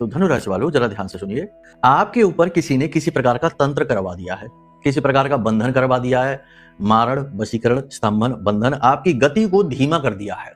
तो धनु राशि वालों जरा ध्यान से सुनिए। आपके ऊपर किसी ने किसी प्रकार का तंत्र करवा दिया है, किसी प्रकार का बंधन करवा दिया है, मारण, वशीकरण, स्तंभन, बंधन, आपकी गति को धीमा कर दिया है।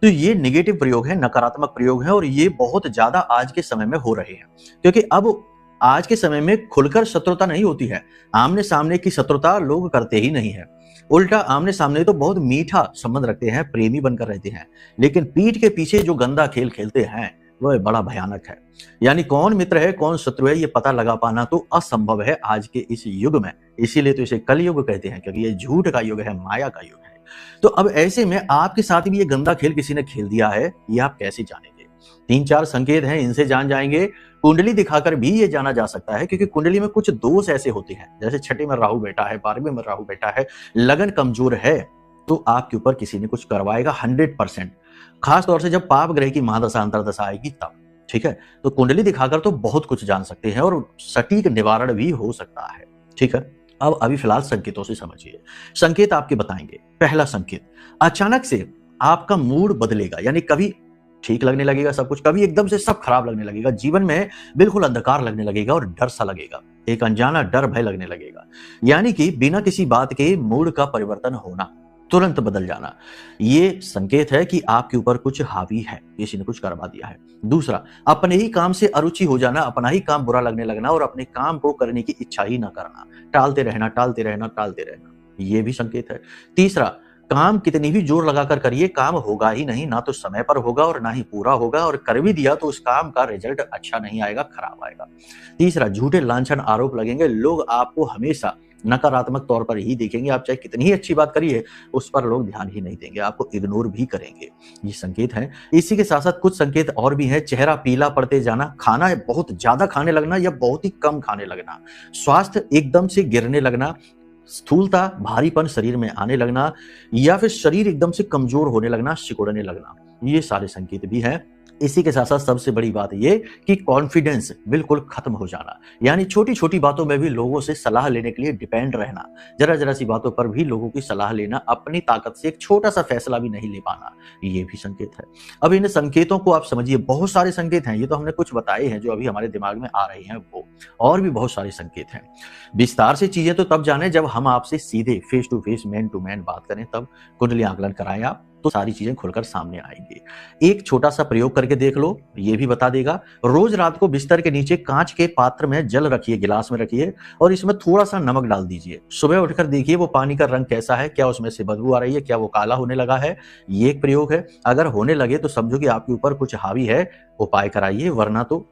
तो ये नेगेटिव प्रयोग है, नकारात्मक प्रयोग है और ये बहुत ज्यादा आज के समय में हो रहे हैं, क्योंकि अब आज के समय में खुलकर शत्रुता नहीं होती है। आमने सामने की शत्रुता लोग करते ही नहीं है। उल्टा आमने सामने तो बहुत मीठा संबंध रखते हैं, प्रेमी बनकर रहते हैं, लेकिन पीठ के पीछे जो गंदा खेल खेलते हैं वह बड़ा भयानक है। यानी कौन मित्र है कौन शत्रु है ये पता लगा पाना तो असंभव है आज के इस युग में। इसीलिए तो इसे कलयुग कहते हैं, क्योंकि ये झूठ का युग है, माया का युग है। तो अब ऐसे में आपके साथ भी ये गंदा खेल किसी ने खेल दिया है, ये आप कैसे जानेंगे? 3-4 संकेत हैं, इनसे जान जाएंगे। कुंडली दिखाकर भी ये जाना जा सकता है, क्योंकि कुंडली में कुछ दोष ऐसे होते हैं, जैसे छठे में राहु बैठा है, 12वें में राहु बैठा है, लगन कमजोर है, तो आपके ऊपर किसी ने कुछ करवाएगा 100%। खास तौर से जब पाप ग्रह की महादशा अंतरदशा आएगी तब, ठीक है। तो कुंडली दिखाकर तो बहुत कुछ जान सकते हैं और सटीक निवारण भी हो सकता है, ठीक है। अब अभी फिलहाल संकेतों से समझिए। संकेत आपके बताएंगे। पहला संकेत, अचानक से आपका मूड बदलेगा, यानी कभी ठीक लगने लगेगा सब कुछ, कभी एकदम से सब खराब लगने लगेगा, जीवन में बिल्कुल अंधकार लगने लगेगा और डर सा लगेगा, एक अनजाना डर भय लगने लगेगा। यानी कि बिना किसी बात के मूड का परिवर्तन होना, तुरंत बदल जाना, ये संकेत है कि आपके ऊपर कुछ हावी है, किसी ने कुछ करवा दिया है। दूसरा, अपने ही काम से अरुचि हो जाना, अपना ही काम बुरा लगने लगना और अपने काम को करने की इच्छा ही ना करना, टालते रहना टालते रहना टालते रहना, ये भी संकेत है। तीसरा, काम कितनी भी जोर लगाकर करिए, काम होगा ही नहीं, ना तो समय पर होगा और ना ही पूरा होगा, और कर भी दिया तो उस काम का रिजल्ट अच्छा नहीं आएगा, खराब आएगा। तीसरा, झूठे लांछन आरोप लगेंगे, लोग आपको हमेशा नकारात्मक तौर पर ही देखेंगे, आप चाहे कितनी ही अच्छी बात करिए उस पर लोग ध्यान ही नहीं देंगे, आपको इग्नोर भी करेंगे। ये संकेत है। इसी के साथ साथ कुछ संकेत और भी है। चेहरा पीला पड़ते जाना, खाना बहुत ज्यादा खाने लगना या बहुत ही कम खाने लगना, स्वास्थ्य एकदम से गिरने लगना, स्थूलता, भारीपन शरीर में आने लगना, या फिर शरीर एकदम से कमजोर होने लगना, सिकुड़ने लगना, ये सारे संकेत भी हैं। इसी के साथ साथ सबसे बड़ी बात ये कि कॉन्फिडेंस बिल्कुल खत्म हो जाना, यानी छोटी छोटी बातों में भी लोगों से सलाह लेने के लिए डिपेंड रहना, जरा जरा सी बातों पर भी लोगों की सलाह लेना, अपनी ताकत से एक छोटा सा फैसला भी नहीं ले पाना, ये भी संकेत है। अब इन संकेतों को आप समझिए, बहुत सारे संकेत हैं, ये तो हमने कुछ बताए हैं जो अभी हमारे दिमाग में आ रहे हैं, वो और भी बहुत सारे संकेत हैं। विस्तार से चीजें तो तब जाने जब हम आपसे सीधे face to face, man to man बात करें, तब कुंडली आकलन कराएं आप, तो सारी चीजें खुलकर सामने आएंगी। एक छोटा सा प्रयोग करके देख लो, ये भी बता देगा। रोज रात को बिस्तर के नीचे कांच के पात्र में जल रखिए, गिलास में रखिए और इसमें थोड़ा सा नमक डाल दीजिए। सुबह उठकर देखिए वो पानी का रंग कैसा है, क्या उसमें से बदबू आ रही है, क्या वो काला होने लगा है। ये एक प्रयोग है। अगर होने लगे तो समझो कि आपके ऊपर कुछ हावी है, उपाय कराइए, वरना तो